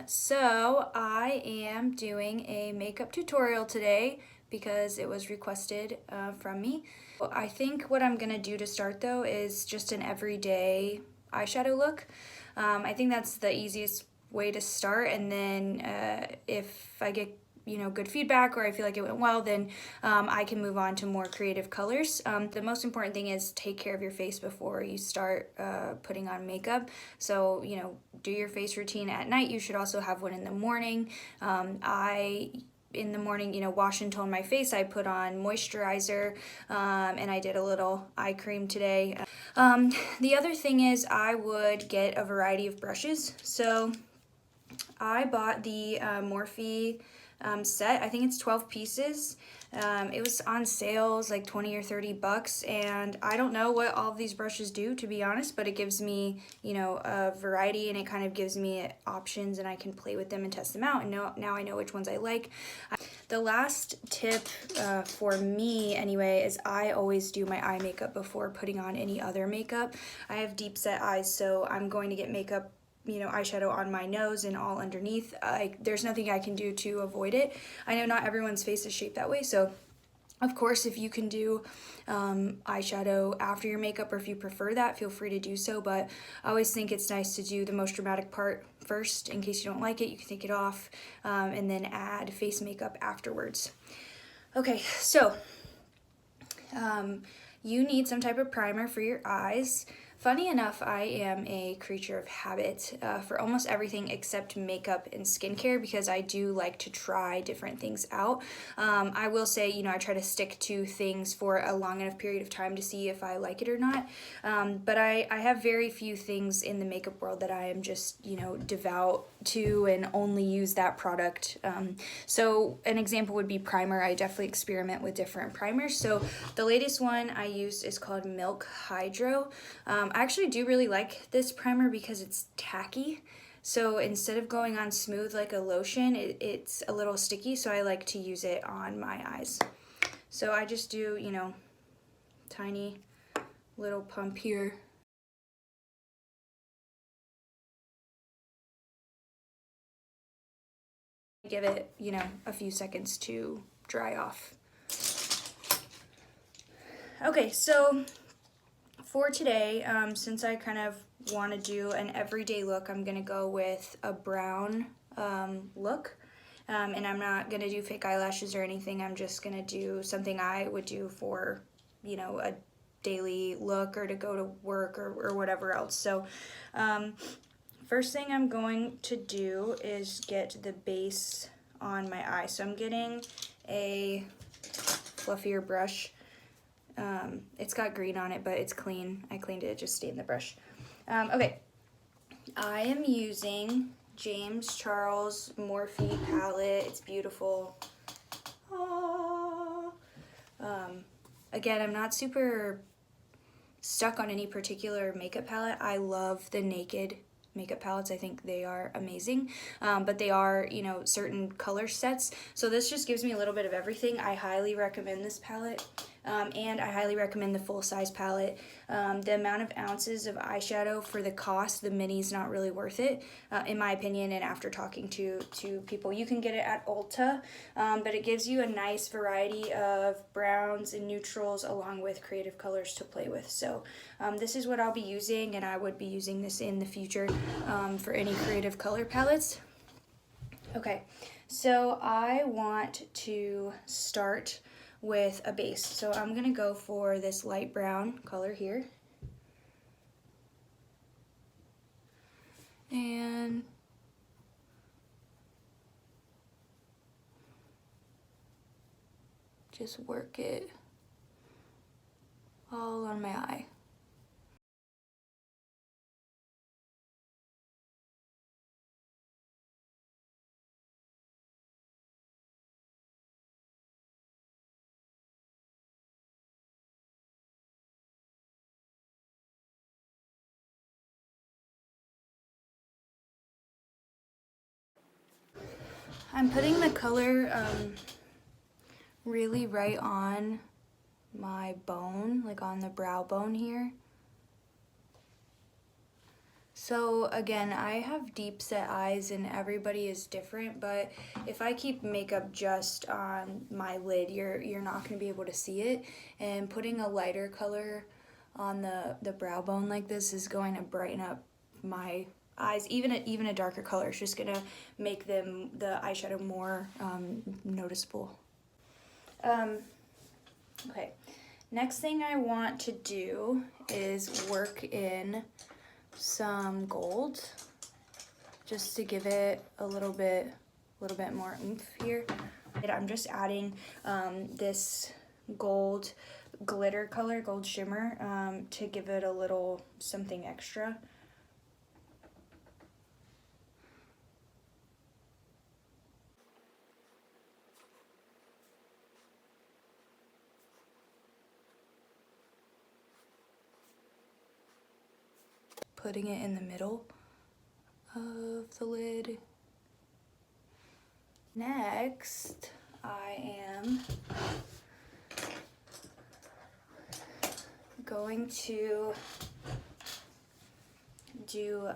So I am doing a makeup tutorial today because it was requested from me. I think what I'm gonna do to start though is just an everyday eyeshadow look. I think that's the easiest way to start, and then if I get good feedback or I feel like it went well, then I can move on to more creative colors. The most important thing is take care of your face before you start putting on makeup. So do your face routine at night. You should also have one in the morning. In the morning, wash and tone my face. I put on moisturizer, and I did a little eye cream today. The other thing is I would get a variety of brushes. So I bought the Morphe set. I think it's 12 pieces. It was on sales like 20 or 30 bucks, and I don't know what all of these brushes do, to be honest, but it gives me a variety, and it kind of gives me options, and I can play with them and test them out, and now I know which ones I like. The last tip for me anyway is I always do my eye makeup before putting on any other makeup. I have deep set eyes, so I'm going to get makeup eyeshadow on my nose and all underneath. There's nothing I can do to avoid it. I know not everyone's face is shaped that way, so of course if you can do eyeshadow after your makeup, or if you prefer that, feel free to do so, but I always think it's nice to do the most dramatic part first. In case you don't like it, you can take it off and then add face makeup afterwards. Okay, so you need some type of primer for your eyes. Funny enough, I am a creature of habit for almost everything except makeup and skincare, because I do like to try different things out. I will say, I try to stick to things for a long enough period of time to see if I like it or not. But I have very few things in the makeup world that I am just, devout to and only use that product. So an example would be primer. I definitely experiment with different primers. So the latest one I used is called Milk Hydro. I actually do really like this primer because it's tacky. So instead of going on smooth like a lotion, it's a little sticky, so I like to use it on my eyes. So I just do, tiny little pump here. Give it, a few seconds to dry off. Okay, so for today, since I kind of want to do an everyday look, I'm going to go with a brown look. And I'm not going to do fake eyelashes or anything. I'm just going to do something I would do for, a daily look or to go to work or whatever else. So first thing I'm going to do is get the base on my eye. So I'm getting a fluffier brush. It's got green on it, but it's clean. I cleaned it, it just stayed in the brush. Okay, I am using James Charles Morphe palette. It's beautiful. Again, I'm not super stuck on any particular makeup palette. I love the Naked makeup palettes. I think they are amazing, but they are, certain color sets. So this just gives me a little bit of everything. I highly recommend this palette, and I highly recommend the full-size palette. The amount of ounces of eyeshadow for the cost, the mini's not really worth it, in my opinion, and after talking to people. You can get it at Ulta, but it gives you a nice variety of browns and neutrals along with creative colors to play with. So this is what I'll be using, and I would be using this in the future for any creative color palettes. Okay, so I want to start with a base. So I'm gonna go for this light brown color here. And just work it all on my eye. I'm putting the color really right on my bone, like on the brow bone here. So again, I have deep set eyes and everybody is different, but if I keep makeup just on my lid, you're not going to be able to see it. And putting a lighter color on the brow bone like this is going to brighten up my eyes. Even a darker color is just going to make the eyeshadow more noticeable. Okay, next thing I want to do is work in some gold just to give it a little bit more oomph here. And I'm just adding this gold glitter color, gold shimmer, to give it a little something extra. Putting it in the middle of the lid. Next, I am going to do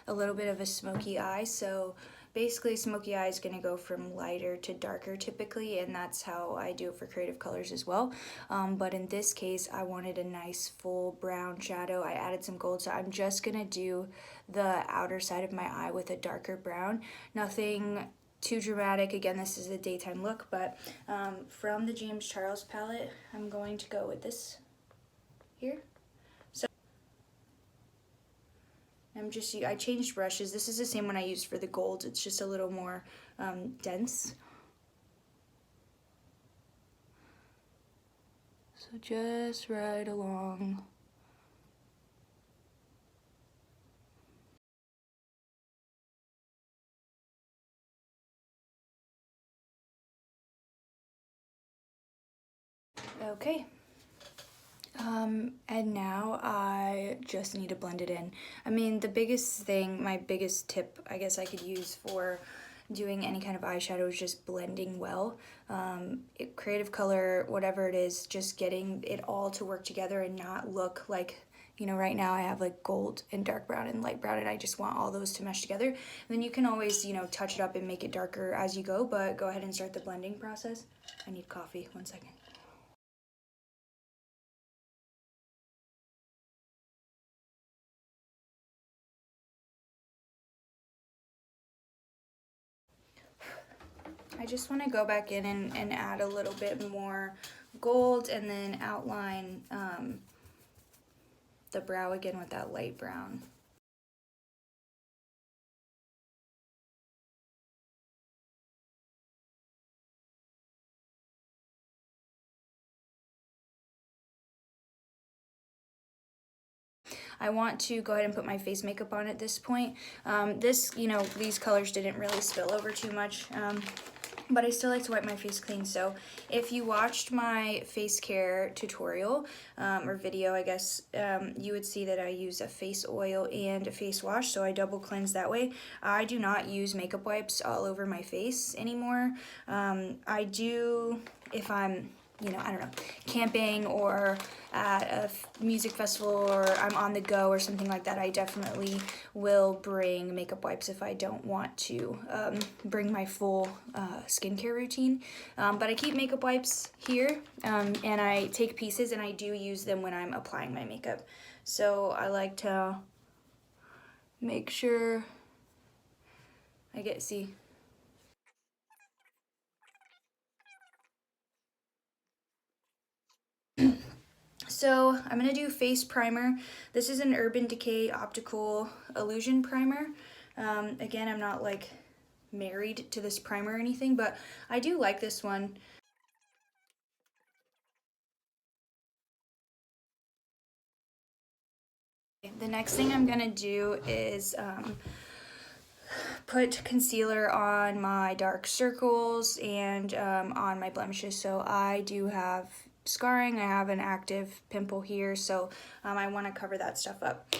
a little bit of a smoky eye. So basically smoky eye is going to go from lighter to darker typically, and that's how I do it for creative colors as well. But in this case, I wanted a nice full brown shadow. I added some gold, so I'm just going to do the outer side of my eye with a darker brown. Nothing too dramatic. Again, this is a daytime look, but from the James Charles palette, I'm going to go with this here. I changed brushes. This is the same one I used for the gold. It's just a little more dense. So just right along. Okay. And now I just need to blend it in. I mean, my biggest tip I guess I could use for doing any kind of eyeshadow is just blending well. Creative color, whatever it is, just getting it all to work together and not look like, you know, right now I have like gold and dark brown and light brown, and I just want all those to mesh together. And then you can always, you know, touch it up and make it darker as you go, but go ahead and start the blending process. I need coffee, 1 second. I just want to go back in and add a little bit more gold and then outline the brow again with that light brown. I want to go ahead and put my face makeup on at this point. These colors didn't really spill over too much. But I still like to wipe my face clean. So if you watched my face care tutorial or video, I guess, you would see that I use a face oil and a face wash, so I double cleanse that way. I do not use makeup wipes all over my face anymore. I do if I'm, you know, I don't know, camping or at a music festival or I'm on the go or something like that. I definitely will bring makeup wipes if I don't want to bring my full skincare routine. But I keep makeup wipes here and I take pieces and I do use them when I'm applying my makeup. So I like to make sure see. So I'm going to do face primer. This is an Urban Decay Optical Illusion Primer. Again, I'm not like married to this primer or anything, but I do like this one. The next thing I'm going to do is put concealer on my dark circles and on my blemishes. So I do have scarring. I have an active pimple here, so I want to cover that stuff up.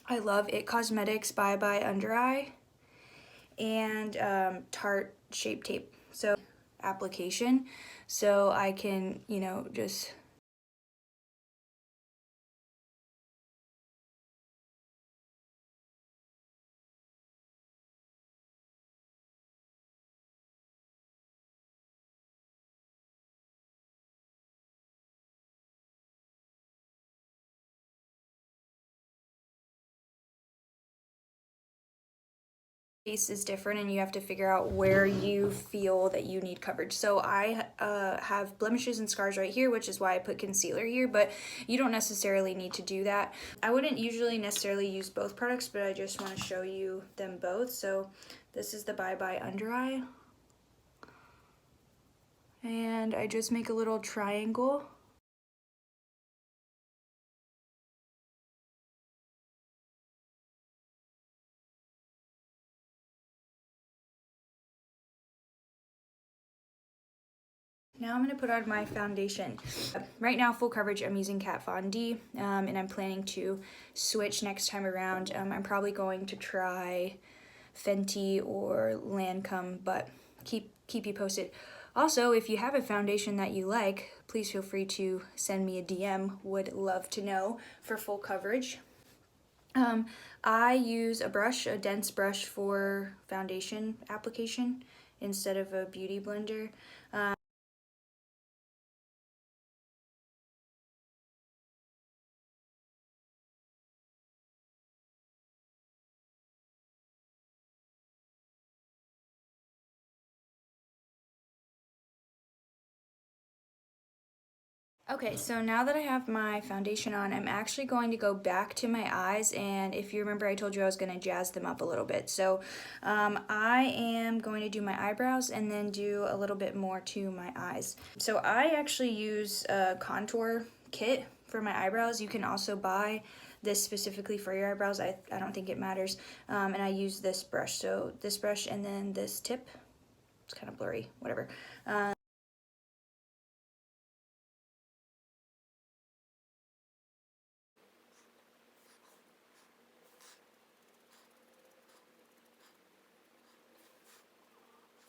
I love It Cosmetics Bye Bye Under Eye and Tarte Shape Tape. So application, so I can, you know, just face is different and you have to figure out where you feel that you need coverage. So I have blemishes and scars right here, which is why I put concealer here, but you don't necessarily need to do that. I wouldn't usually necessarily use both products, but I just want to show you them both. So this is the Bye Bye Under Eye. And I just make a little triangle. Now I'm going to put on my foundation. Right now, full coverage, I'm using Kat Von D, and I'm planning to switch next time around. I'm probably going to try Fenty or Lancome, but keep you posted. Also, if you have a foundation that you like, please feel free to send me a DM. Would love to know for full coverage. I use a brush, a dense brush for foundation application instead of a beauty blender. Okay, so now that I have my foundation on, I'm actually going to go back to my eyes, and if you remember, I told you I was going to jazz them up a little bit. So I am going to do my eyebrows and then do a little bit more to my eyes. So I actually use a contour kit for my eyebrows. You can also buy this specifically for your eyebrows. I don't think it matters. And I use this brush. So this brush and then this tip. It's kind of blurry, whatever.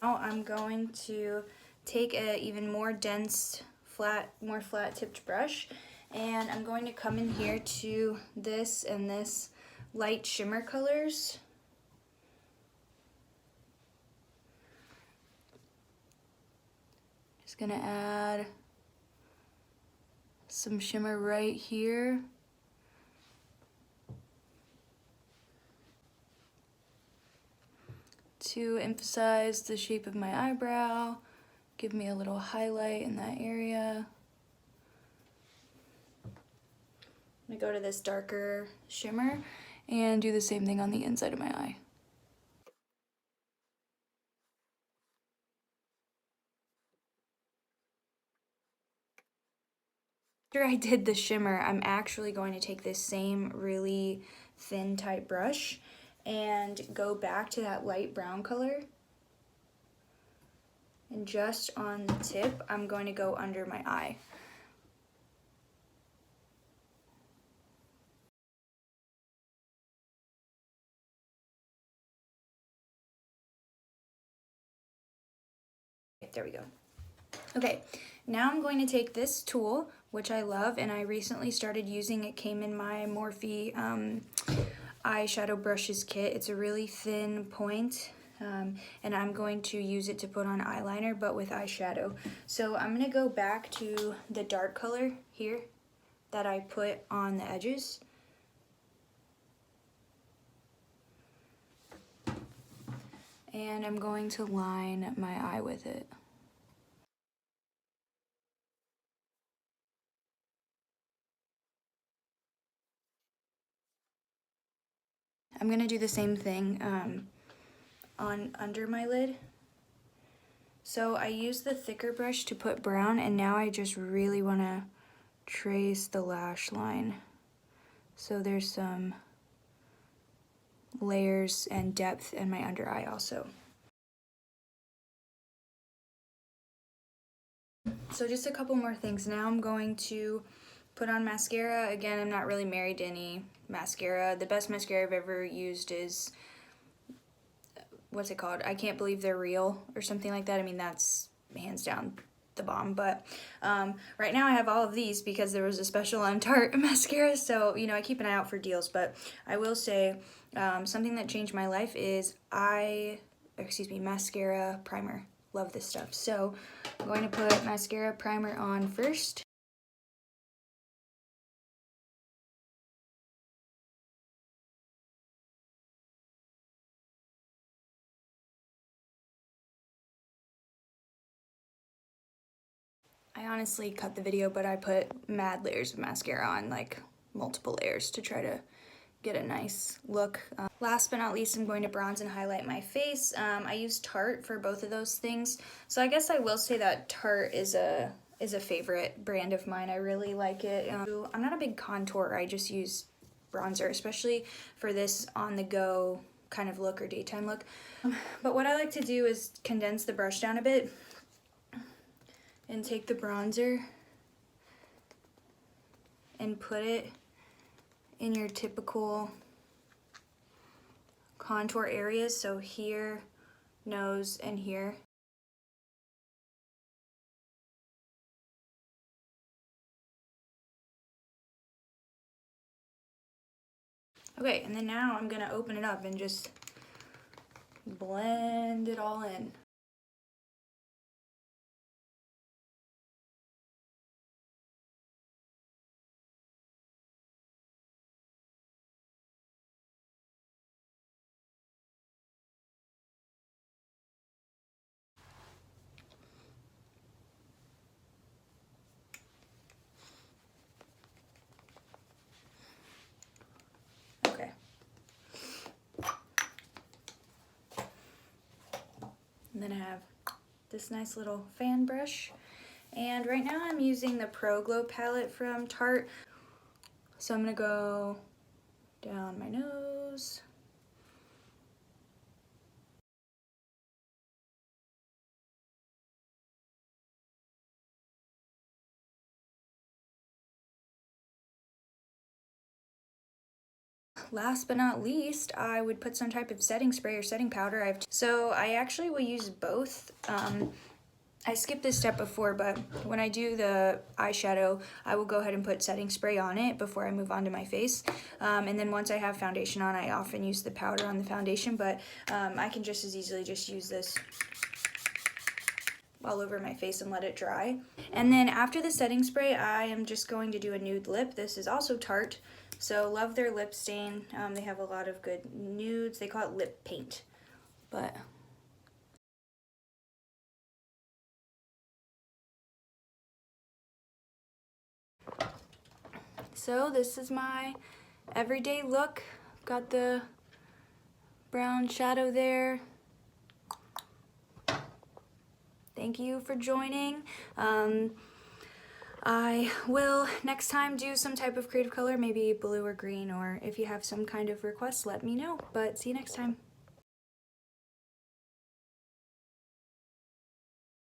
Now I'm going to take a even more dense, more flat tipped brush, and I'm going to come in here to this and this light shimmer colors. Just gonna add some shimmer right here. To emphasize the shape of my eyebrow, give me a little highlight in that area. I'm gonna go to this darker shimmer and do the same thing on the inside of my eye. After I did the shimmer, I'm actually going to take this same really thin type brush and go back to that light brown color. And just on the tip, I'm going to go under my eye. There we go. Okay, now I'm going to take this tool, which I love, and I recently started using. It came in my Morphe eyeshadow brushes kit. It's a really thin point, and I'm going to use it to put on eyeliner, but with eyeshadow. So I'm going to go back to the dark color here that I put on the edges. And I'm going to line my eye with it. I'm going to do the same thing on under my lid. So I use the thicker brush to put brown, and now I just really want to trace the lash line. So there's some layers and depth in my under eye also. So just a couple more things. Now I'm going to put on mascara. Again, I'm not really married to any mascara. The best mascara I've ever used is, what's it called? I Can't Believe They're Real or something like that. I mean, that's hands down the bomb. But right now I have all of these because there was a special on Tarte mascara. So, you know, I keep an eye out for deals. But I will say something that changed my life is mascara primer. Love this stuff. So I'm going to put mascara primer on first. I honestly cut the video, but I put mad layers of mascara on, like multiple layers, to try to get a nice look. Last but not least, I'm going to bronze and highlight my face. I use Tarte for both of those things. So I guess I will say that Tarte is a favorite brand of mine. I really like it. I'm not a big contourer. I just use bronzer, especially for this on-the-go kind of look or daytime look. But what I like to do is condense the brush down a bit and take the bronzer and put it in your typical contour areas, so here, nose, and here. Okay, and then now I'm gonna open it up and just blend it all in. Okay. And then I have this nice little fan brush. And right now I'm using the Pro Glow palette from Tarte. So I'm gonna go down my nose. Last but not least, I would put some type of setting spray or setting powder. So I actually will use both. I skipped this step before, but when I do the eyeshadow, I will go ahead and put setting spray on it before I move on to my face. And then once I have foundation on, I often use the powder on the foundation, but I can just as easily just use this all over my face and let it dry. And then after the setting spray, I am just going to do a nude lip. This is also Tarte, so love their lip stain. They have a lot of good nudes. They call it lip paint, but so this is my everyday look. Got the brown shadow there. Thank you for joining. I will next time do some type of creative color, maybe blue or green, or if you have some kind of request, let me know. But see you next time.